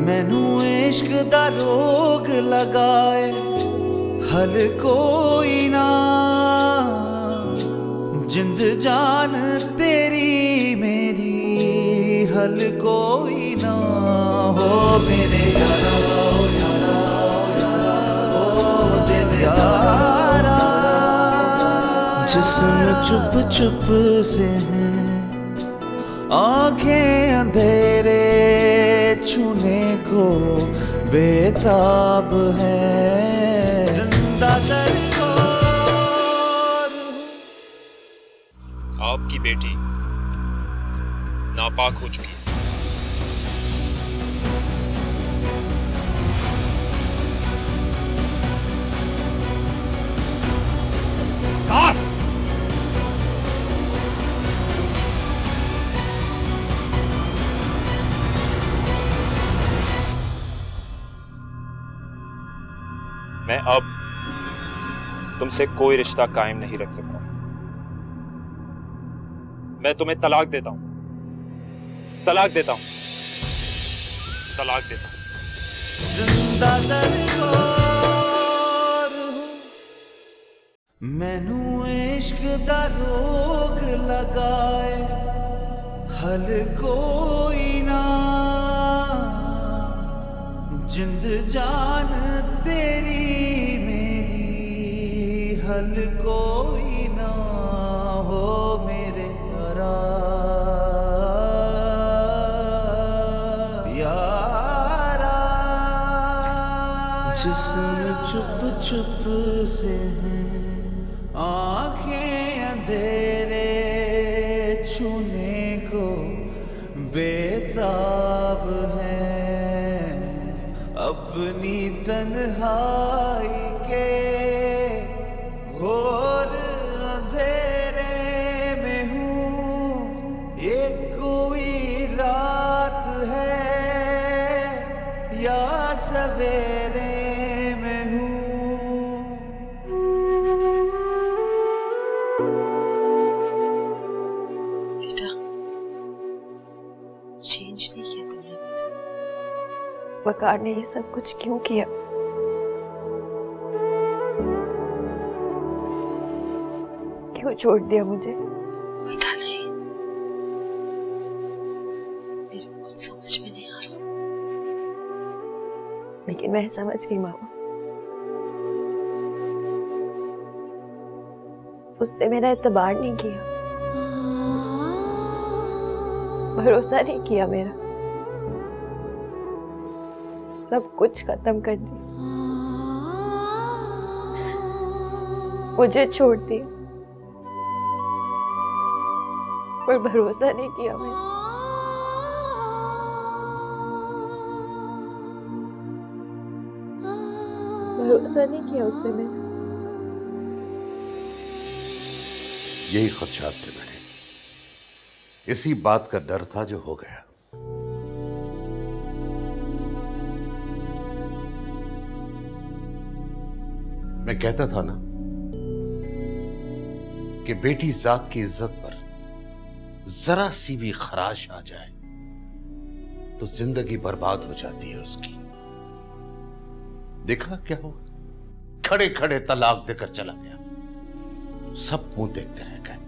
मैनू इश्क दा रोग लगाए हल कोई ना, जिंद जान तेरी मेरी हल कोई ना हो मेरे यारा यारा ओ दिल यारा। जिस्म चुप चुप से है, आंखें अंधेरे छूने को बेताब है, जिंदा आपकी बेटी नापाक हो चुकी है। मैं अब तुमसे कोई रिश्ता कायम नहीं रख सकता। मैं तुम्हें तलाक देता हूं, तलाक देता हूं, तलाक देता हूं। जिंदा मैनू इश्क दा रोग लगाए हल कोई ना, जिंद जान तेरी मेरी हल कोई ना हो मेरे यारा। जिस्म चुप चुप से है, आंखें अंधेरे छूने को बेताब है, अपनी तन्हाई के घोर अंधेरे में हूँ, ये कोई रात है या सवेरे में हूँ। बेटा, चेंज नहीं किया तुमने अभी तक। वकार ने ये सब कुछ क्यों किया? क्यों छोड़ दिया मुझे? पता नहीं, मेरे कुछ समझ में नहीं आ रहा, लेकिन मैं समझ गई मामा। उसने मेरा एतबार नहीं किया, भरोसा नहीं किया मेरा, सब कुछ खत्म कर दिया, मुझे छोड़ दिया, पर भरोसा नहीं किया मैंने। भरोसा नहीं किया उसने मेरा। यही खदशात थे मेरे, इसी बात का डर था जो हो गया। मैं कहता था ना कि बेटी जात की इज्जत पर जरा सी भी खराश आ जाए तो जिंदगी बर्बाद हो जाती है उसकी। देखा क्या हुआ, खड़े खड़े तलाक देकर चला गया, सब मुंह देखते रह गए।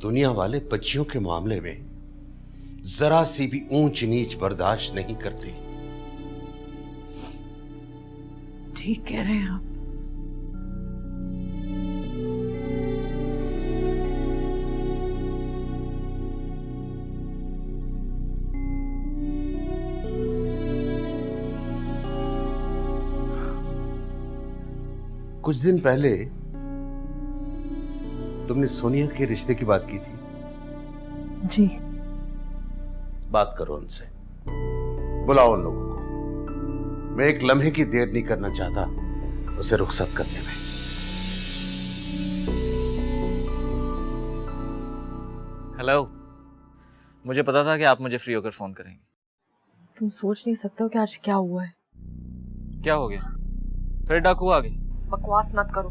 दुनिया वाले बच्चियों के मामले में जरा सी भी ऊंच नीच बर्दाश्त नहीं करते। ठीक कह रहे हैं आप। कुछ दिन पहले तुमने सोनिया के रिश्ते की बात की थी। जी। बात करो उनसे, बुलाओ उन लोगों को। मैं एक लम्हे की देर नहीं करना चाहता उसे रुखसत करने में। हेलो, मुझे पता था कि आप मुझे फ्री होकर फोन करेंगे। तुम सोच नहीं सकते हो कि आज क्या हुआ है। क्या हो गया? फिर डाकू आ गए? बकवास मत करो,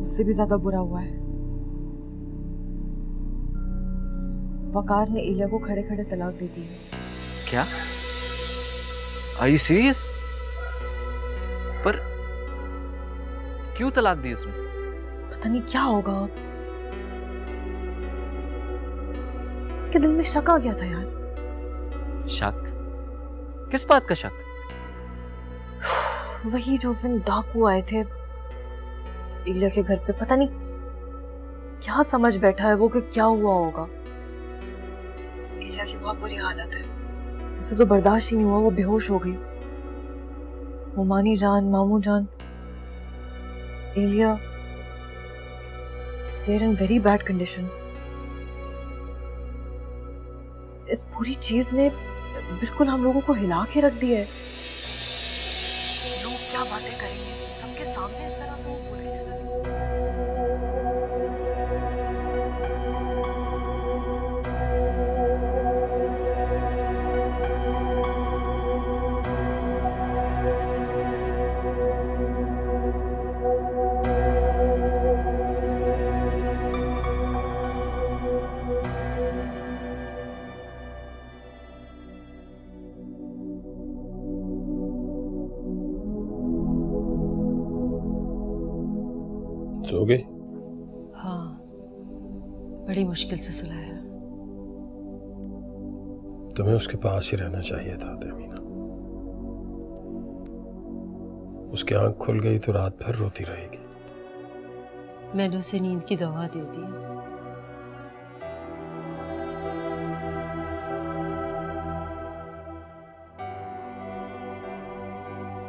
उससे भी ज्यादा बुरा हुआ है। वकार ने इलिया को खड़े खड़े तलाक दे दी है। क्या? Are you serious? पर क्यों तलाक दी उसने? पता नहीं क्या होगा अब। उसके दिल में शक आ गया था यार। शक? किस बात का शक? वही जो उस दिन डाकू आए थे इलिया के घर पे, पता नहीं क्या समझ बैठा है वो कि क्या हुआ होगा। इलिया की बहुत बुरी हालत है, उसे तो बर्दाश्त ही नहीं हुआ, वो बेहोश हो गई। मोमानी जान, मामू जान, इलिया, they are in very bad condition। इस पूरी चीज ने बिल्कुल हम लोगों को हिला के रख दिया है। लोग क्या बातें करेंगे सबके सामने इस तरह से वो बोल के चला गया। सो गई? हाँ, बड़ी मुश्किल से सुलाया। तुम्हें उसके पास ही रहना चाहिए था तहमीना। उसकी आंख खुल गई तो रात भर रोती रहेगी। मैंने उसे नींद की दवा दे दी।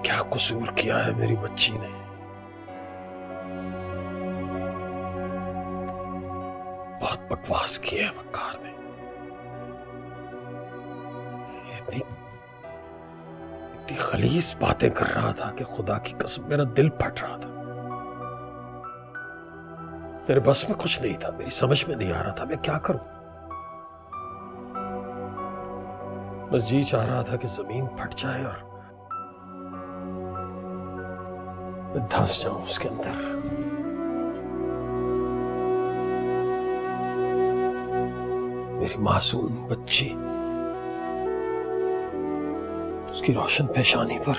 क्या कसूर किया है मेरी बच्ची ने? बहुत बकवास की है वकार ने। इतनी खलीस बातें कर रहा था कि खुदा की कसम मेरा दिल फट रहा था। मेरे बस में कुछ नहीं था, मेरी समझ में नहीं आ रहा था मैं क्या करूं। बस जी चाह रहा था कि जमीन फट जाए और मैं धंस जाऊं उसके अंदर। मेरी मासूम बच्ची, उसकी रोशन पेशानी पर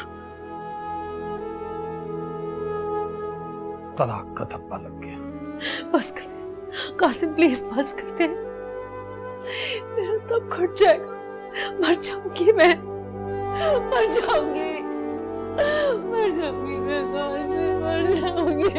तलाक का धब्बा लग गया। बस कर दे कासिम, प्लीज बस कर दे। मेरा तब घुट जाएगा, मर जाऊंगी मैं, मर जाऊंगी, मर जाऊंगी मैं, मर जाऊंगी।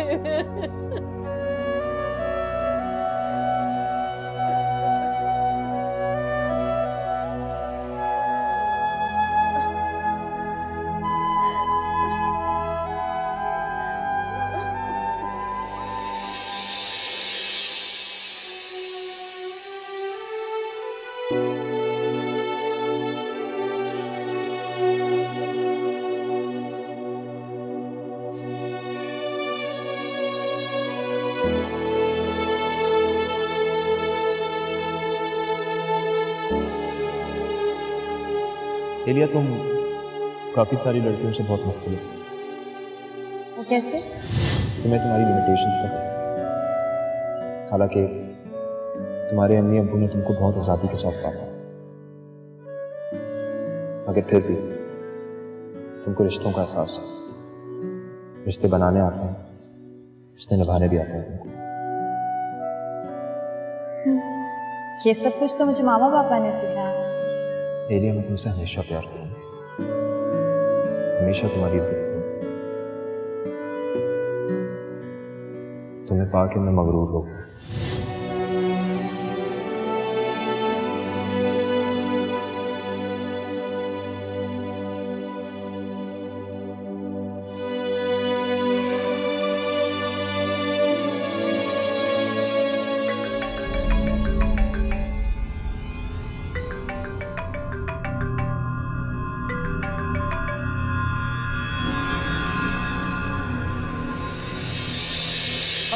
इलिया, तुम काफ़ी सारी लड़कियों से बहुत मुख्तलिफ हो। वो कैसे? तुम्हें तुम्हारी लिमिटेशंस पता है। हालांकि तुम्हारे अम्मी अब्बू ने तुमको बहुत आज़ादी के साथ पाला, मगर फिर भी तुमको रिश्तों का एहसास है। रिश्ते बनाने आते हैं, रिश्ते निभाने भी आते हैं तुमको। ये सब कुछ तो मुझे मामा पापा ने सिखाया। एलिया, मैं तुमसे हमेशा प्यार करूंगी, हमेशा तुम्हारी इज्जत करूंगी। तुम्हें पाके मैं मगरूर हो गया।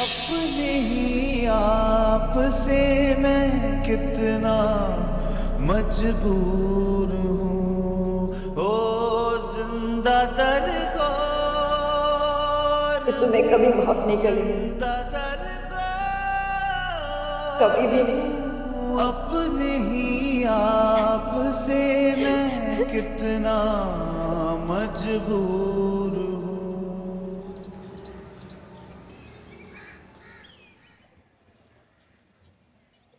अपने ही आप से मैं कितना मजबूर हूँ, ओ जिंदा दरगोर। तुम्हें कभी माफ नहीं करूंगी, कभी भी नहीं। अपने ही आप से मैं कितना मजबूर हूँ।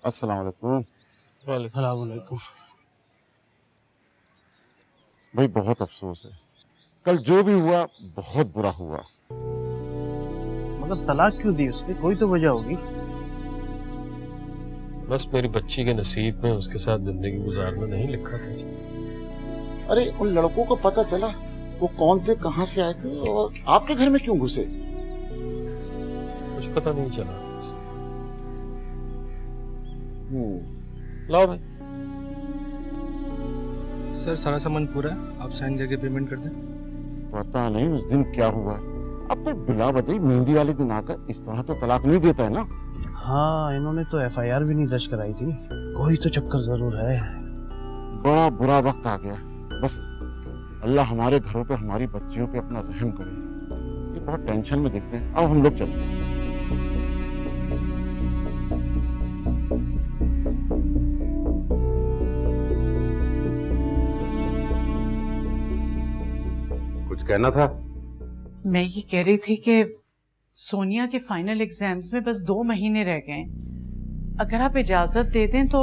अस्सलाम वालेकुम। वालेकुम। भाई बहुत अफसोस है, कल जो भी हुआ बहुत बुरा हुआ। मगर तलाक क्यों दी उसने? कोई तो वजह होगी। बस मेरी बच्ची के नसीब में उसके साथ जिंदगी गुजारना नहीं लिखा था जी। अरे उन लड़कों को पता चला वो कौन थे, कहां से आए थे और आपके घर में क्यों घुसे? कुछ पता नहीं चला। लाओ भाई। सर सारा सामान पूरा है, आप साइन करके पेमेंट कर दें। पता नहीं उस दिन क्या हुआ, अब कोई बिला वजह मेहंदी वाले दिन आकर इस तरह तो तलाक नहीं देता है ना। हाँ, इन्होंने तो एफआईआर भी नहीं दर्ज कराई थी। कोई तो चक्कर जरूर है। बड़ा बुरा वक्त आ गया, बस अल्लाह हमारे घरों पे हमारी बच्चियों पे अपना रहम करे। ये बहुत टेंशन में देखते हैं, अब हम लोग चलते हैं। कुछ कहना था? मैं ये कह रही थी कि सोनिया के फाइनल एग्जाम्स में बस 2 महीने रह गए। अगर आप इजाजत दे दें तो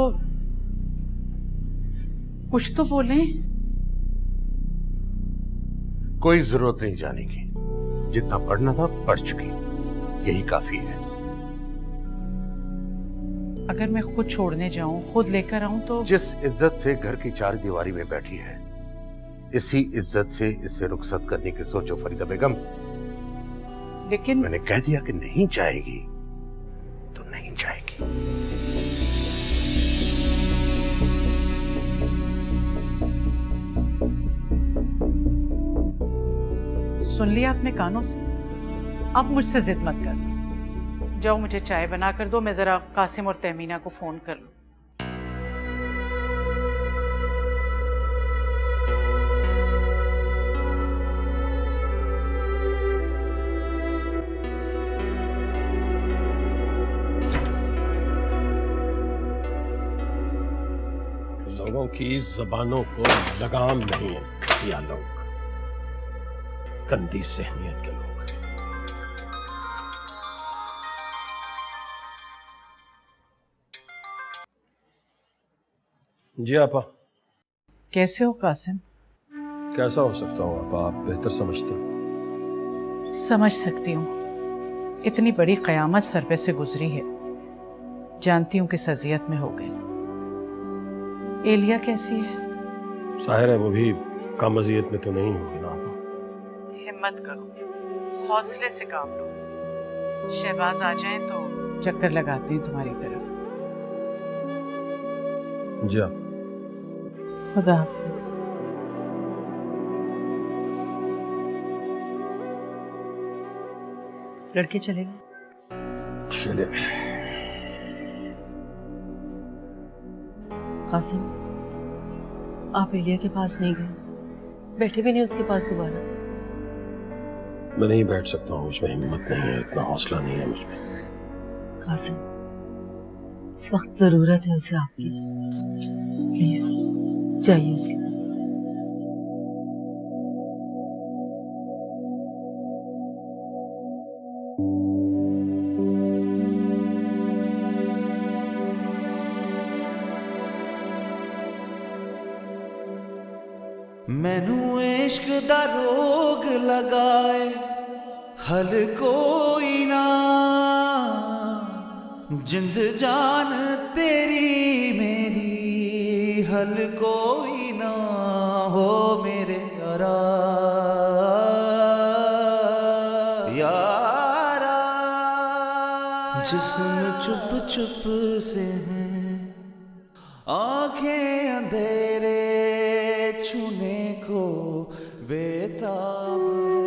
कुछ तो बोलें। कोई जरूरत नहीं जाने की, जितना पढ़ना था पढ़ चुकी, यही काफी है। अगर मैं खुद छोड़ने जाऊं, खुद लेकर आऊं तो? जिस इज्जत से घर की 4 दीवारी में बैठी है, इसी इज्जत से इसे रुखसत करने की सोचो फरीदा बेगम। लेकिन मैंने कह दिया कि नहीं जाएगी तो नहीं जाएगी। सुन लिया आपने कानों से? अब मुझसे जिद मत कर। जाओ मुझे चाय बना कर दो, मैं जरा कासिम और तहमीना को फोन कर लूं। लोगों की जबानों को लगाम नहीं है, घटिया लोग, गंदी सहनियत के लोग। जी आपा। कैसे हो कासिम? कैसा हो सकता हूँ आपा, आप बेहतर समझते हैं। समझ सकती हूँ, इतनी बड़ी कयामत सर पे से गुजरी है, जानती हूँ किस अजियत में हो गई। एलिया कैसी है? जाहिर है वो भी कम अजियत में तो नहीं होगी ना आपा। हिम्मत करो, हौसले से काम लो। शहबाज आ जाएं तो चक्कर लगाते हैं तुम्हारी तरफ। जी आप। खुदा हाफिज। लड़के चले गए? चलिए। कासिम, आप एलिया के पास नहीं गए? बैठे भी नहीं उसके पास दोबारा? मैं नहीं बैठ सकता हूँ, मुझ में हिम्मत नहीं है, इतना हौसला नहीं है मुझ में। कासिम, इस वक्त जरूरत है उसे आपकी, प्लीज जाइए उसके पास। मैनू इश्क दा रोग लगाए हल कोई ना, जिंद जान तेरी मेरी हल कोई ना हो मेरे यारा यारा। जिस्म चुप चुप से हैं, आंखें अंधेरे छूने को बेताब है।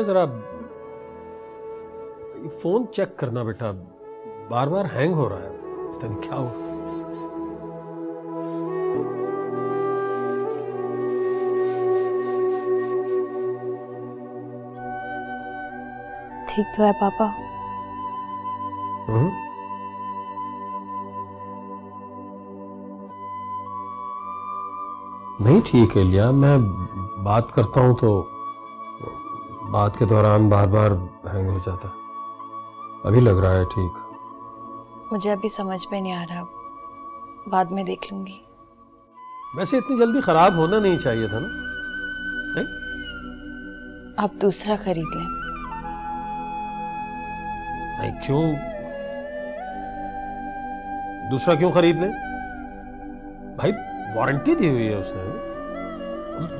हैं जरा फोन चेक करना बेटा, बार बार हैंग हो रहा है, पता नहीं क्या हुआ। ठीक तो है पापा? नहीं ठीक है लिया, मैं बात करता हूं तो बात के दौरान बार बार हैंग हो जाता है। अभी लग रहा है ठीक। मुझे अभी समझ में नहीं आ रहा, बाद में देख लूंगी। वैसे इतनी जल्दी खराब होना नहीं चाहिए था ना? नहीं? आप दूसरा खरीद लें। नहीं क्यों? दूसरा क्यों खरीद लें? भाई वारंटी दी हुई है उसने।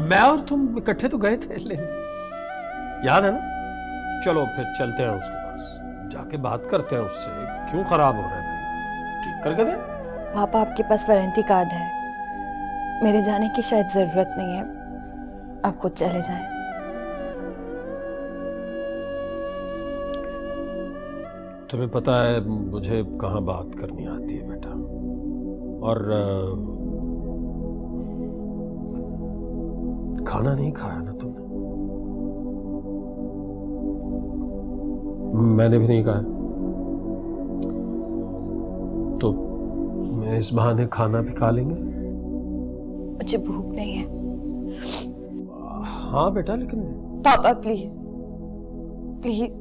मैं और तुम इकट्ठे तो गए थे लेने, याद है ना? चलो फिर चलते हैं उसके पास, जाके बात करते हैं उससे, क्यों खराब हो रहा है भाई, ठीक करके दे। पापा आपके पास वारंटी कार्ड है, मेरे जाने की शायद जरूरत नहीं है, आप खुद चले जाएं। तुम्हें पता है मुझे कहाँ बात करनी आती है बेटा, और खाना नहीं खाया ना तुमने? मैंने भी नहीं खाया, तो मैं इस बहाने खाना भी खा लेंगे। मुझे भूख नहीं है। हाँ बेटा, लेकिन पापा प्लीज प्लीज,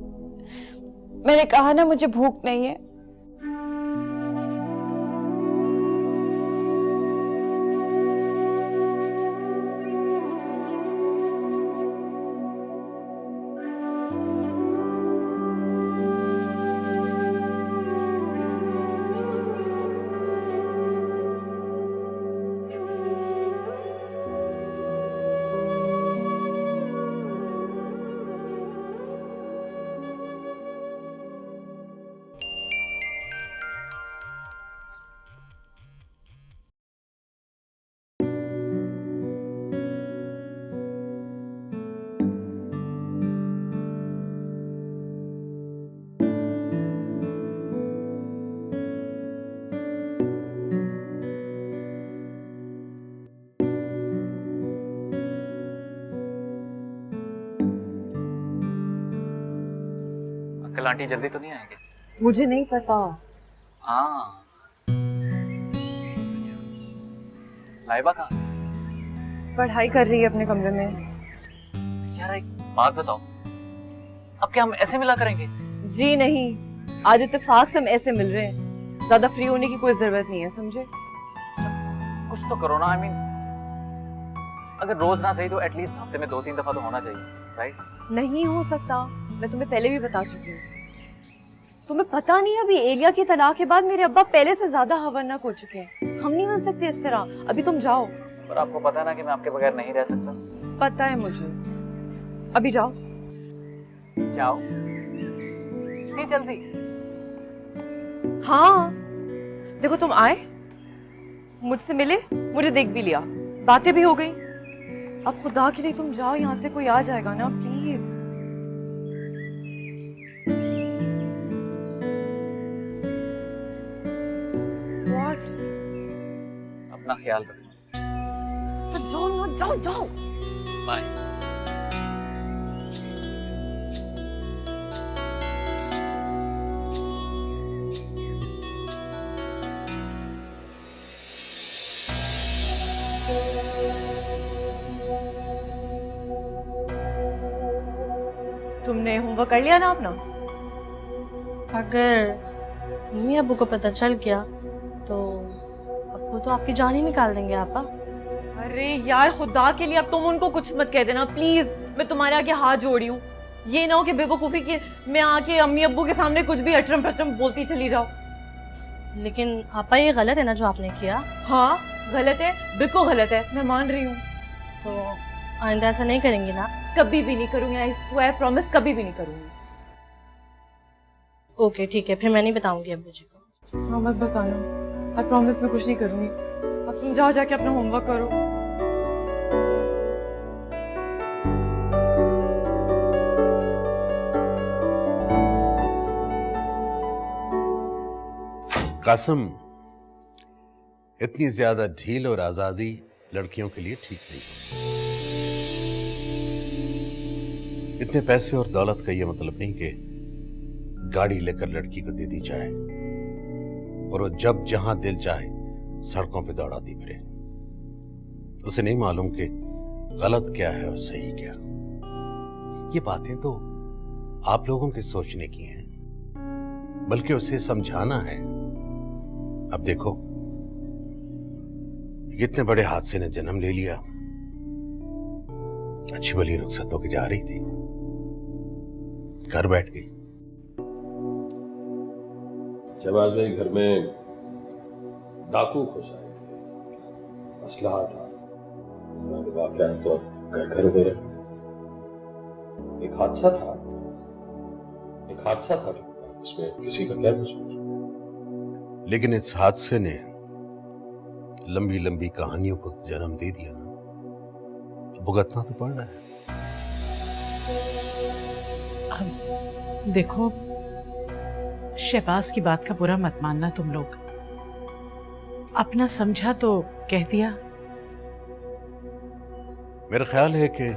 मैंने कहा ना मुझे भूख नहीं है। अंकल आंटी जल्दी तो नहीं आएंगे? मुझे नहीं पता। हाँ, लाइबा कहाँ? पढ़ाई कर रही है अपने कमरे में। यार एक बात बताओ, अब क्या हम ऐसे मिला करेंगे? जी नहीं, आज इत्तेफाक से हम ऐसे मिल रहे हैं, ज्यादा फ्री होने की कोई जरूरत नहीं है, समझे? कुछ तो करो ना। I mean, अगर रोज ना सही तो एटलीस्ट हफ्ते में 2-3 दफा तो होना चाहिए, राइट? नहीं हो सकता, मैं तुम्हें पहले भी बता चुकी हूँ। तुम्हें पता नहीं, अभी एलिया की तलाक के बाद मेरे अब्बा पहले से ज्यादा हवरनाक हो चुके हैं। हम नहीं मिल सकते इस तरह। अभी तुम जाओ। पर आपको पता है ना कि मैं आपके बगैर नहीं रह सकता। पता है मुझे, अभी जाओ। जाओ? इतनी जल्दी? हाँ, देखो तुम आए, मुझसे मिले, मुझे देख भी लिया, बातें भी हो गई। अब खुदा के लिए तुम जाओ, यहाँ से कोई आ जाएगा ना, प्लीज। अपना ख्याल रखना। जाओ ना, जाओ जाओ। बाय। तुमने होमवर्क कर लिया ना अपना? अगर मम्मी अब्बू को पता चल गया तो अब्बू तो आपकी जान ही निकाल देंगे आपा। अरे यार खुदा के लिए अब तुम उनको कुछ मत कह देना प्लीज। मैं तुम्हारे आगे हाथ जोड़ी हूँ, ये ना हो कि बेवकूफी की मैं आके अम्मी अब्बू के सामने कुछ भी अटरम पटरम बोलती चली जाओ। लेकिन आपा ये गलत है ना जो आपने किया? हाँ गलत है, बिल्कुल गलत है, मैं मान रही हूँ। तो आइंदा ऐसा नहीं करेंगी ना? कभी भी नहीं करूंगी, आई स्वेयर प्रॉमिस, कभी भी नहीं करूंगी। ओके ठीक है, फिर मैं नहीं बताऊंगी अब्बू जी को। हाँ मत बताना, आई प्रॉमिस मैं कुछ नहीं करूंगी। अब तुम जाओ जाके अपना होमवर्क करो। कासिम, इतनी ज्यादा ढील और आजादी लड़कियों के लिए ठीक नहीं। इतने पैसे और दौलत का यह मतलब नहीं कि गाड़ी लेकर लड़की को दे दी जाए और वो जब जहां दिल चाहे सड़कों पे दौड़ाती फिरे। उसे नहीं मालूम कि गलत क्या है और सही क्या। ये बातें तो आप लोगों के सोचने की हैं, बल्कि उसे समझाना है। अब देखो, इतने बड़े हादसे ने जन्म ले लिया, अच्छी भली रुखसत होकर जा रही थी, घर बैठ गई। शहबाज भाई, घर में डाकू घुस आए थे, असलहा था, इस तरह के वाकयात तो घर हुए। एक हादसा था इसमें किसी का क्या कसूर। लेकिन इस हादसे ने लंबी लंबी कहानियों को जन्म दे दिया ना, भुगतना तो पड़ रहा है। देखो, शहबाज की बात का बुरा मत मानना तुम लोग। अपना समझा तो कह दिया। मेरा ख्याल है कि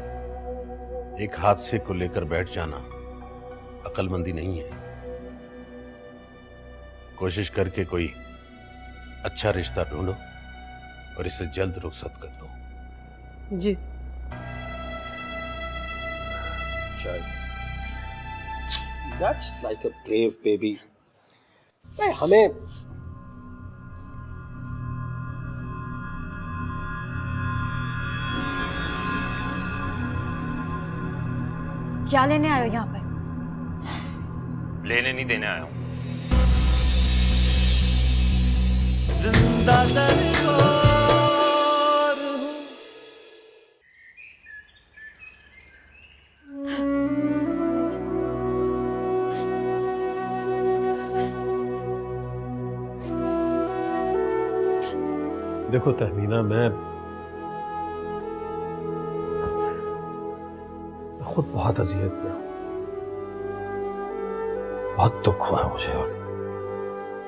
एक हादसे को लेकर बैठ जाना अक्लमंदी नहीं है। कोशिश करके कोई अच्छा रिश्ता ढूंढो और इसे जल्द रुखसत कर दो। जी। That's like a brave baby. हमें क्या लेने आए हो यहाँ पर? लेने नहीं देने आया हूं। जिंदा दरबार हूं। देखो तहमीना, मैं खुद बहुत अजियत में हूं, बहुत दुख हुआ है मुझे और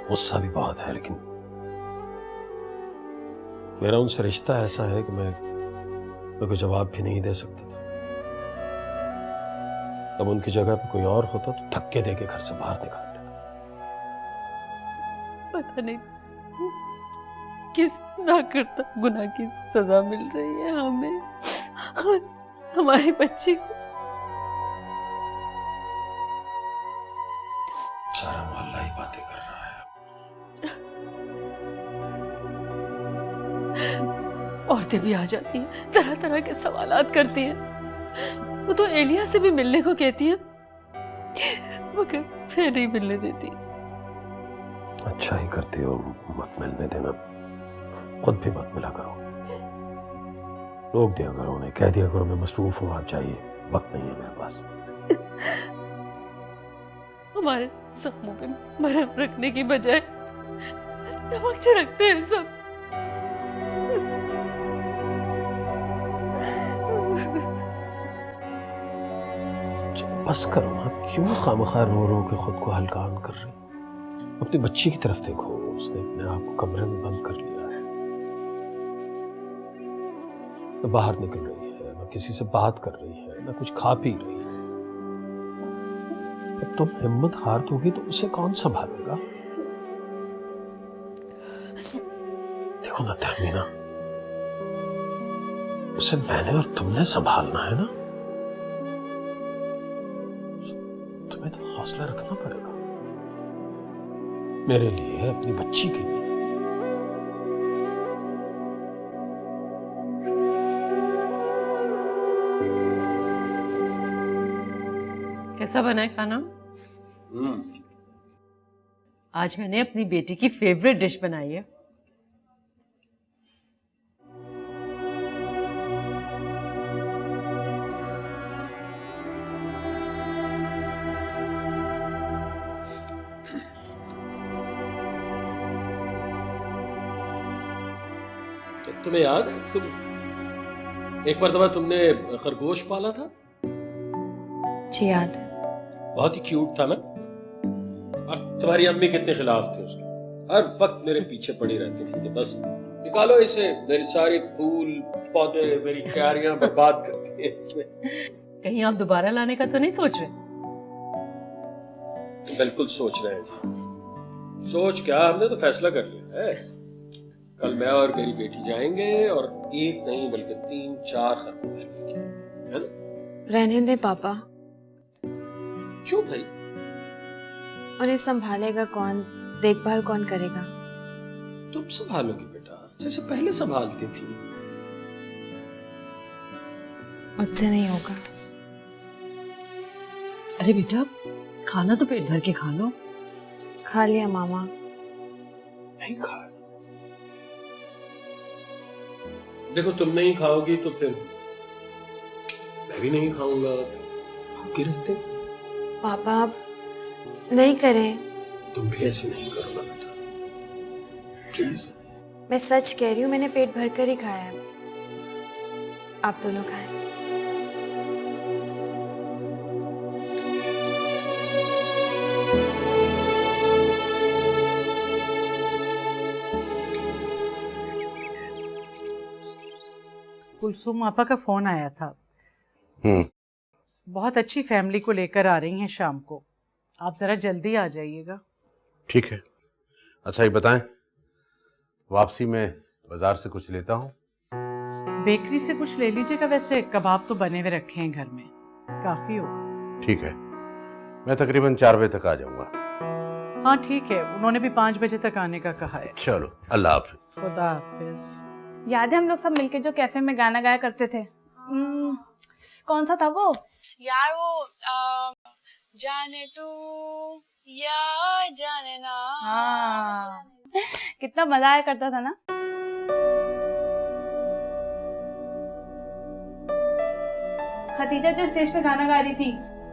गुस्सा भी बहुत है। लेकिन मेरा उनसे रिश्ता ऐसा है कि मैं कोई जवाब भी नहीं दे सकता था। तब उनकी जगह पे कोई और होता तो धक्के देके घर से बाहर निकाल देता। पता नहीं किस ना करता गुनाह की सजा मिल रही है हमें और हमारी बच्ची को। सारा मोहल्ला ही बातें कर रहा है। औरतें भी आ जाती हैं, तरह तरह के सवालात करती हैं। वो तो एलिया से भी मिलने को कहती है, मगर फिर नहीं मिलने देती। अच्छा ही करती हो, मत मिलने देना, खुद भी मत मिला करो। रोक दिया करो उन्हें, कह दिया करो मैं मसरूफ हूं, आप जाइए, वक्त नहीं है मेरे पास। हमारे जख्मों पे मरहम रखने की बजाय नमक छिड़कते हैं सब। बस करो ना, क्यों खामखा रो रो के खुद को हल्कान कर रही। अपनी बच्ची की तरफ देखो, उसने अपने आप को कमरे में बंद कर लिया है, न बाहर निकल रही है, न किसी से बात कर रही है, न कुछ खा पी रही है। अब तुम हिम्मत हार दोगी तो उसे कौन संभालेगा? देखो ना तहमीना, उसे मैंने और तुमने संभालना है ना। तुम्हें तो हौसला रखना पड़ेगा, मेरे लिए, अपनी बच्ची के लिए। कैसा बना है खाना? आज मैंने अपनी बेटी की फेवरेट डिश बनाई है। तुम्हें याद है, तुम एक मर्तबा तुमने खरगोश पाला था? जी याद। बहुत ही क्यूट था ना, और तुम्हारी अम्मी कितने खिलाफ थे उसके। हर वक्त मेरे पीछे पड़ी रहती थी कि बस निकालो इसे, मेरी सारी फूल पौधे, मेरी क्यारियां बर्बाद करती है इसने। कहीं आप दोबारा लाने का तो नहीं सोच रहे? बिल्कुल सोच रहे हैं जी। सोच क्या, हमने तो फैसला कर लिया है। कल मैं और मेरी बेटी जाएंगे और एक नहीं बल्कि 3-4 खरगोश लेके आएंगे, है ना? रहने दे पापा। क्यों भाई? उन्हें संभालेगा कौन, देखभाल कौन करेगा? तुम संभालोगी बेटा, जैसे पहले संभालती थी। मुझसे नहीं होगा। अरे बेटा, खाना तो पेट भर के खा लो। खा लिया मामा। नहीं खाया। देखो तुम नहीं खाओगी तो फिर मैं भी नहीं खाऊंगा, भूखे रहते। पापा आप नहीं करें। तुम भी ऐसे नहीं करो ना बेटा, प्लीज। मैं सच कह रही हूँ, मैंने पेट भर कर ही खाया है। आप दोनों खाएं। कुलसुम आपा का फोन आया था। बहुत अच्छी फैमिली को लेकर आ रही हैं शाम को, आप जरा जल्दी आ जाइएगा। ठीक है। अच्छा ये बताएं, वापसी में बाजार से कुछ लेता हूँ? बेकरी से कुछ ले लीजिएगा, वैसे कबाब तो बने हुए रखे हैं घर में, काफी होगा। ठीक है, मैं तकरीबन 4 बजे तक आ जाऊंगा। हाँ ठीक है, उन्होंने भी 5 बजे तक आने का कहा है। चलो, अल्लाह हाफिज। खुदा हाफिज। याद है हम लोग सब मिलके जो कैफे में गाना गाया करते थे? कौन सा था वो यार? वो जाने तू या जाने ना। हाँ, कितना मजा आया करता था ना। खतीजा जो स्टेज पे गाना गा रही थी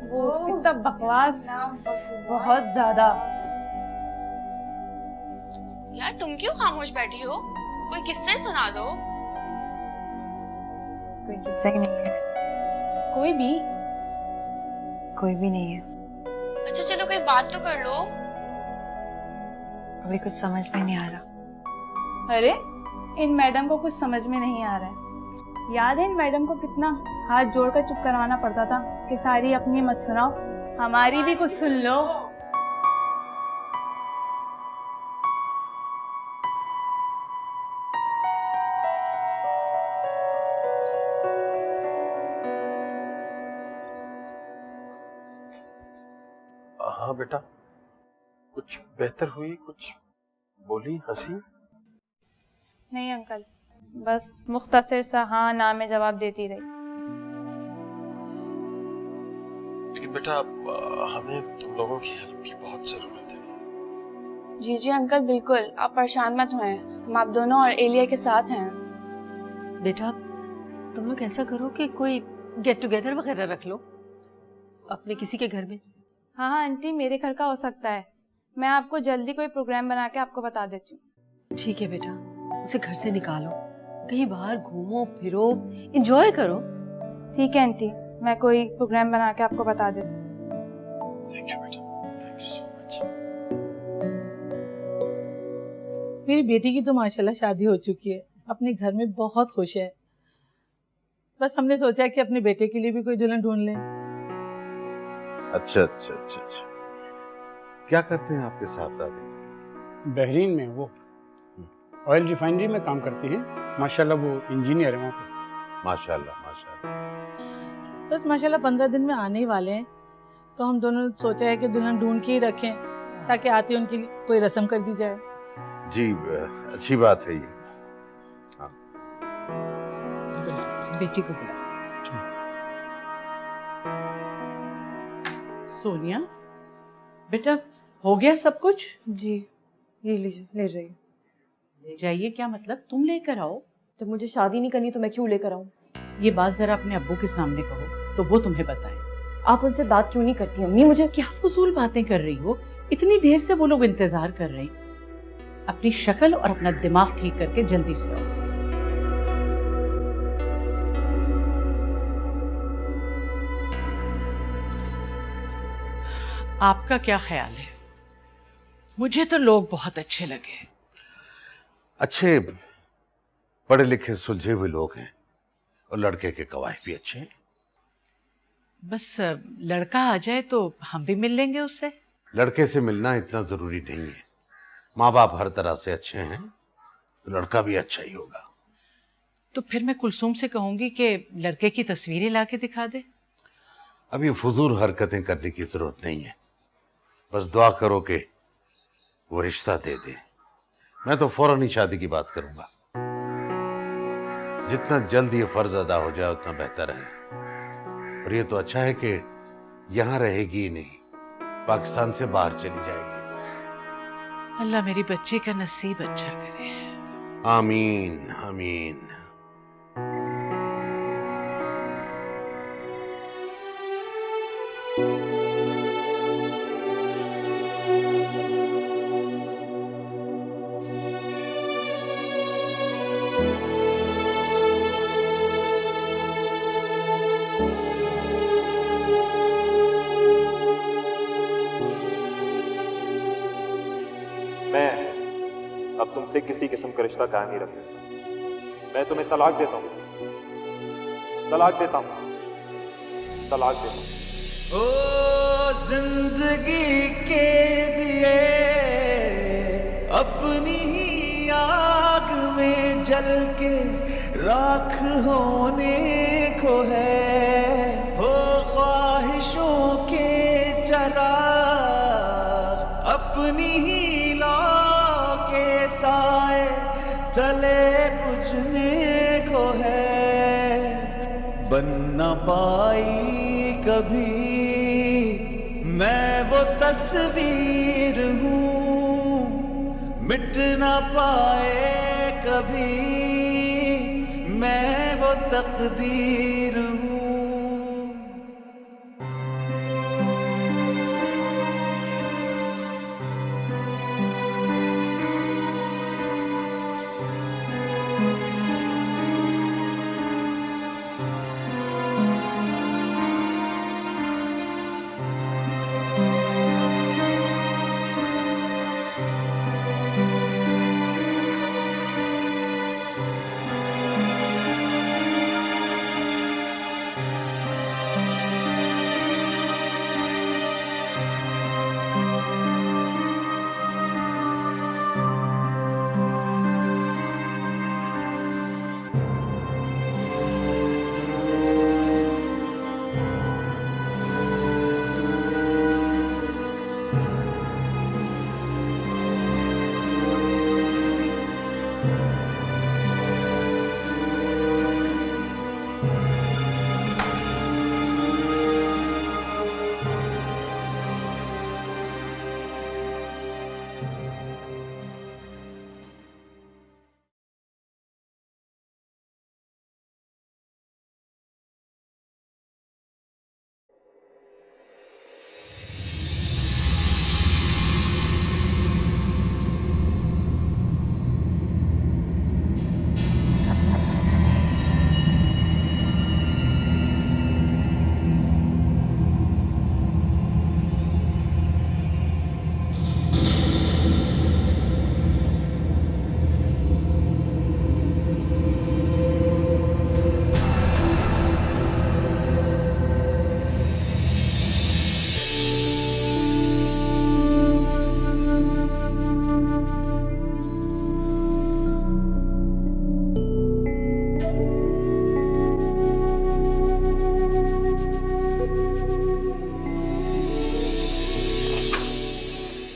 वो कितना बकवास, बहुत ज्यादा। यार तुम क्यों खामोश बैठी हो? कोई किस्से सुना दो। कोई किस्सा ही नहीं है। कोई भी नहीं है। अच्छा चलो कोई बात तो कर लो। अभी कुछ समझ में नहीं आ रहा। अरे इन मैडम को कुछ समझ में नहीं आ रहा है। याद है इन मैडम को कितना हाथ जोड़कर चुप करवाना पड़ता था कि सारी अपनी मत सुनाओ, हमारी भी कुछ सुन लो। हाँ बेटा, कुछ बेहतर हुई? कुछ बोली, हंसी? नहीं अंकल, बस मुख्तसर सा हाँ ना में जवाब देती रही। लेकिन बेटा हमें तुम लोगों की हेल्प की बहुत जरूरत है। जी जी अंकल बिल्कुल, आप परेशान मत होएं, हम आप दोनों और एलिया के साथ हैं। बेटा तुम लोग ऐसा करो कि कोई गेट टुगेदर वगैरह रख लो अपने किसी के घर में। हाँ हाँ आंटी, मेरे घर का हो सकता है, मैं आपको जल्दी कोई प्रोग्राम बना के आपको बता देती हूँ। ठीक है बेटा, उसे घर से निकालो, कहीं बाहर घूमो फिरो, एंजॉय करो। ठीक है आंटी, मैं कोई प्रोग्राम बना के आपको बता देती हूँ। थैंक यू बेटा, थैंक यू सो मच। मेरी बेटी की तो माशाल्लाह शादी हो चुकी है, अपने घर में बहुत खुश है। बस हमने सोचा कि अपने बेटे के लिए भी कोई दुल्हन ढूंढ लें। अच्छा अच्छा अच्छा अच्छा, क्या करते हैं आपके साहबजादे? बहरीन में वो ऑयल रिफाइनरी में काम करती हैं, माशाल्लाह वो इंजीनियर है वहाँ पे। माशाल्लाह माशाल्लाह। बस माशाल्लाह 15 दिन में आने ही वाले हैं, तो हम दोनों ने सोचा है कि दुल्हन ढूंढ के ही रखें ताकि आते उनके लिए कोई रस्म कर दी जाए। जी अच्छी बात है ये। हाँ बेटी को बुला। सोनिया बेटा, हो गया सब कुछ? जी ये लीजिए, ले जाइए। ले जाइए क्या मतलब? तुम लेकर आओ। जब मुझे शादी नहीं करनी तो मैं क्यों लेकर आऊँ? ये बात जरा अपने अब्बू के सामने कहो तो वो तुम्हें बताएं। आप उनसे बात क्यों नहीं करती अम्मी? मुझे क्या फजूल बातें कर रही हो? इतनी देर से वो लोग इंतजार कर रहे हैं। अपनी शक्ल और अपना दिमाग ठीक करके जल्दी से आओ। आपका क्या ख्याल है? मुझे तो लोग बहुत अच्छे लगे। अच्छे पढ़े लिखे सुलझे हुए लोग हैं और लड़के के गवाह भी अच्छे हैं। बस लड़का आ जाए तो हम भी मिल लेंगे उससे। लड़के से मिलना इतना जरूरी नहीं है। माँ बाप हर तरह से अच्छे हैं तो लड़का भी अच्छा ही होगा। तो फिर मैं कुलसूम से कहूंगी कि लड़के की तस्वीरें लाके दिखा दे। अभी फजूल हरकतें करने की जरूरत नहीं है, बस दुआ करो कि वो रिश्ता दे दे। मैं तो फौरन ही शादी की बात करूंगा। जितना जल्द ये फर्ज अदा हो जाए उतना बेहतर है। और ये तो अच्छा है कि यहां रहेगी ही नहीं, पाकिस्तान से बाहर चली जाएगी। अल्लाह मेरी बच्ची का नसीब अच्छा करे। आमीन आमीन। मैं अब तुमसे किसी किस्म का रिश्ता कायम नहीं रख सकता। मैं तुम्हें तलाक देता हूँ, तलाक देता हूँ, तलाक देता हूँ। ओ जिंदगी के दिए अपनी ही आग में जल के राख होने को है। हो ख्वाहिशों के चराग अपनी ही साए तले बुझने को है। बन न पाई कभी मैं वो तस्वीर हूँ, मिट न पाए कभी मैं वो तकदीर हूँ।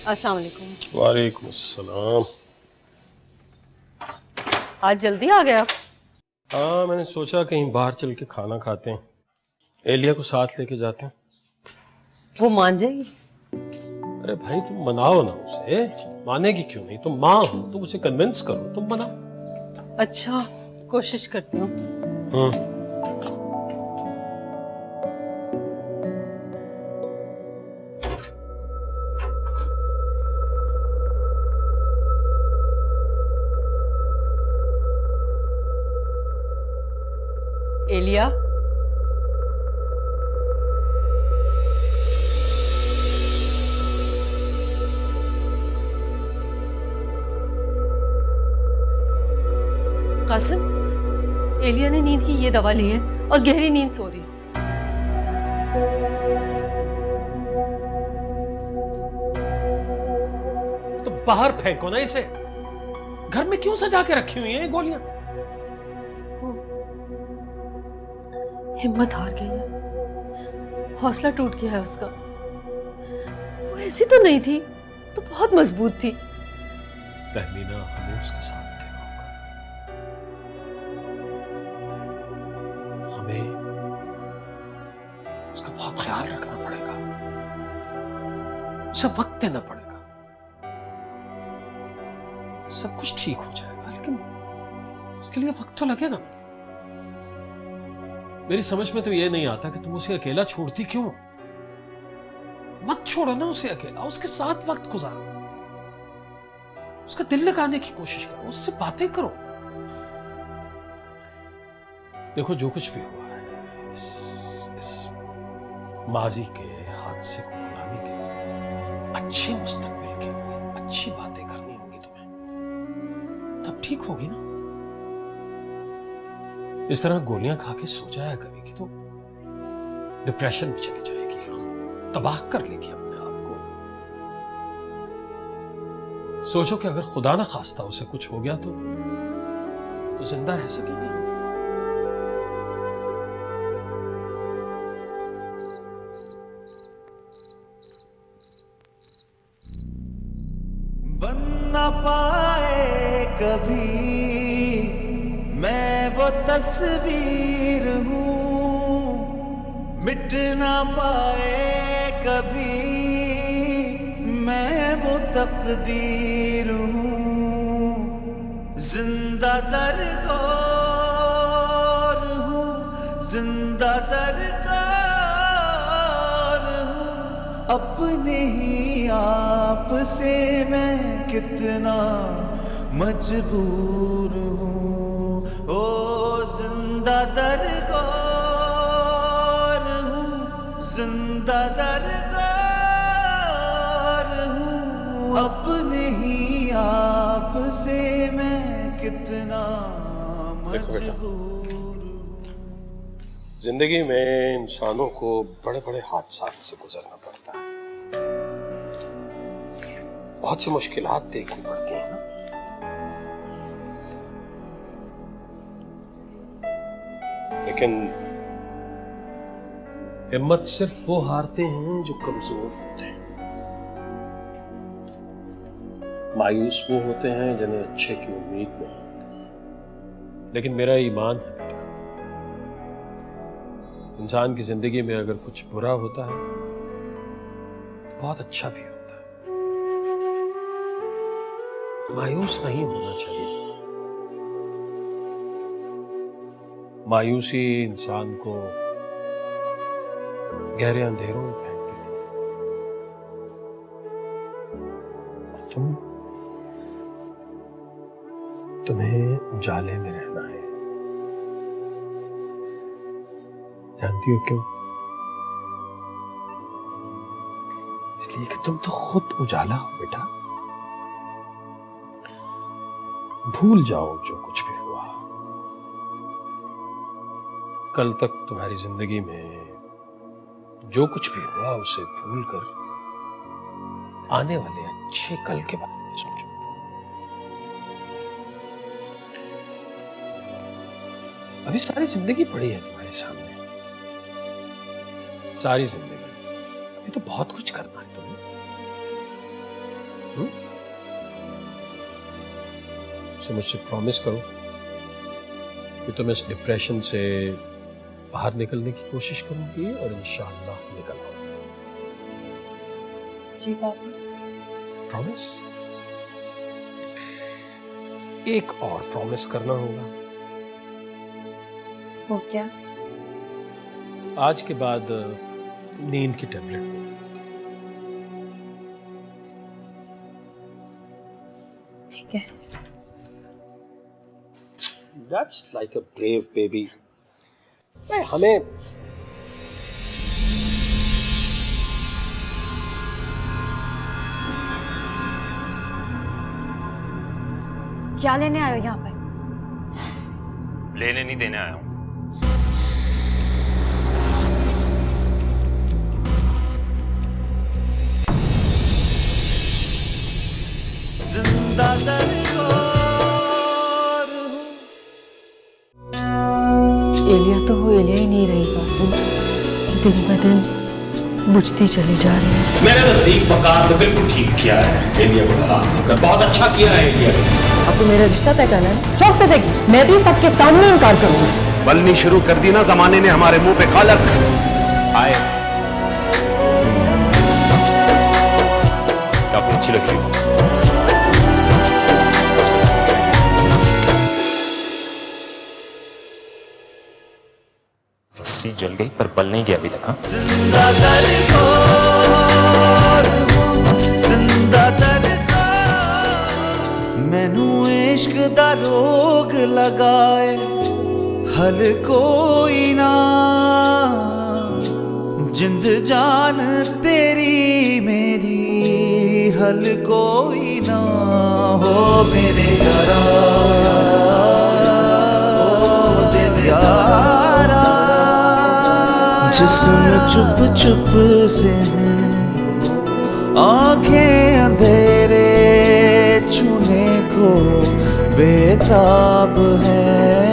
अस्सलाम वालेकुम। वालेकुम अस्सलाम। आज जल्दी आ गया। हाँ, मैंने सोचा कहीं बाहर चल के खाना खाते हैं, एलिया को साथ लेके जाते हैं। वो मान जाएगी? अरे भाई तुम मनाओ ना उसे। मानेगी क्यों नहीं? तुम माँ हो, तुम उसे कन्विंस करो, तुम मनाओ। अच्छा, कोशिश करती हूँ। एलिया, कासिम, एलिया ने नींद की ये दवा ली है और गहरी नींद सो रही है। तो बाहर फेंको ना इसे, घर में क्यों सजा के रखी हुई हैं ये गोलियां? हिम्मत हार गई है, हौसला टूट गया है उसका। वो ऐसी तो नहीं थी, तो बहुत मजबूत थी। तहमीना, हमें उसका साथ देना होगा, हमें उसका बहुत ख्याल रखना पड़ेगा, उसे वक्त देना पड़ेगा। सब कुछ ठीक हो जाएगा, लेकिन उसके लिए वक्त तो लगेगा ना। मेरी समझ में तो यह नहीं आता कि तुम उसे अकेला छोड़ती क्यों? मत छोड़ो ना उसे अकेला, उसके साथ वक्त गुजारो, उसका दिल लगाने की कोशिश करो, उससे बातें करो। देखो, जो कुछ भी हुआ है, इस माजी के हादसे को भुलाने के लिए, अच्छे मुस्तकबिल के लिए अच्छी बातें करनी होगी तुम्हें, तब ठीक होगी ना। इस तरह गोलियां खा के सो जाया करेगी तो डिप्रेशन में चली जाएगी, तबाह कर लेगी अपने आप को। सोचो कि अगर खुदा ना खास्ता उसे कुछ हो गया तो जिंदा रह सकेगी? बन ना पाए कभी मैं वो तस्वीर हूँ, मिट ना पाए कभी मैं वो तकदीर हूँ। जिंदा दरगोर हूँ, जिंदा दरगोर हूँ, अपने ही आप से मैं कितना मजबूर हूँ। ओ जिंदा दरगोर हूँ, जिंदा दरगोर हूँ, अपने ही आप से मैं कितना मजबूर हूँ। जिंदगी में इंसानों को बड़े बड़े हादसात से गुजरना पड़ता है, बहुत सी मुश्किलात देखनी पड़ती हैं ना। लेकिन हिम्मत सिर्फ वो हारते हैं जो कमजोर होते हैं, मायूस वो होते हैं जिन्हें अच्छे की उम्मीद नहीं होती। लेकिन मेरा ईमान है बेटा, इंसान की जिंदगी में अगर कुछ बुरा होता है तो बहुत अच्छा भी होता है। मायूस नहीं होना चाहिए। मायूसी इंसान को गहरे अंधेरों में फेंक देती है। और तुम्हें उजाले में रहना है। जानती हो क्यों? इसलिए कि तुम तो खुद उजाला हो बेटा। भूल जाओ जो कुछ भी हुआ। कल तक तुम्हारी जिंदगी में जो कुछ भी हुआ उसे भूलकर आने वाले अच्छे कल के बारे में सोचो। अभी सारी जिंदगी पड़ी है तुम्हारे सामने, सारी जिंदगी। अभी तो बहुत कुछ करना है तुम्हें। सो मुझसे प्रॉमिस करो कि तुम इस डिप्रेशन से बाहर निकलने की कोशिश करूंगी और इंशाअल्लाह निकल आओगे। जी पापा। प्रॉमिस? एक और प्रॉमिस करना होगा। वो क्या? आज के बाद नींद की टैबलेट ले। ठीक है। That's like a brave baby. हमें क्या लेने आए हो यहाँ पर? लेने नहीं देने आया हूं। जिंदा एलिया तो वो एलिया ही नहीं रही कासिम, दिन ब दिन बुझती चली जा रही है। मेरे नजदीक वकार ने बिल्कुल ठीक किया है एलिया को तलाक देकर, बहुत अच्छा किया है एलिया ने। अब तो मेरा रिश्ता तय करना है, शौक से देगी, मैं भी सबके सामने इनकार करूंगी। बलनी शुरू कर दी ना जमाने ने हमारे मुंह पे कालक। आए काफी अच्छी लग रही हो। रस्सी जल गई पर बल नहीं गया अभी तक। जिंदा मैनू इश्क दा रोग लगाए हल कोई ना, जिंद जान तेरी मेरी हल कोई ना हो मेरे यारा, जिस्म चुप चुप से हैं, आंखें अंधेरे छूने को बेताब है।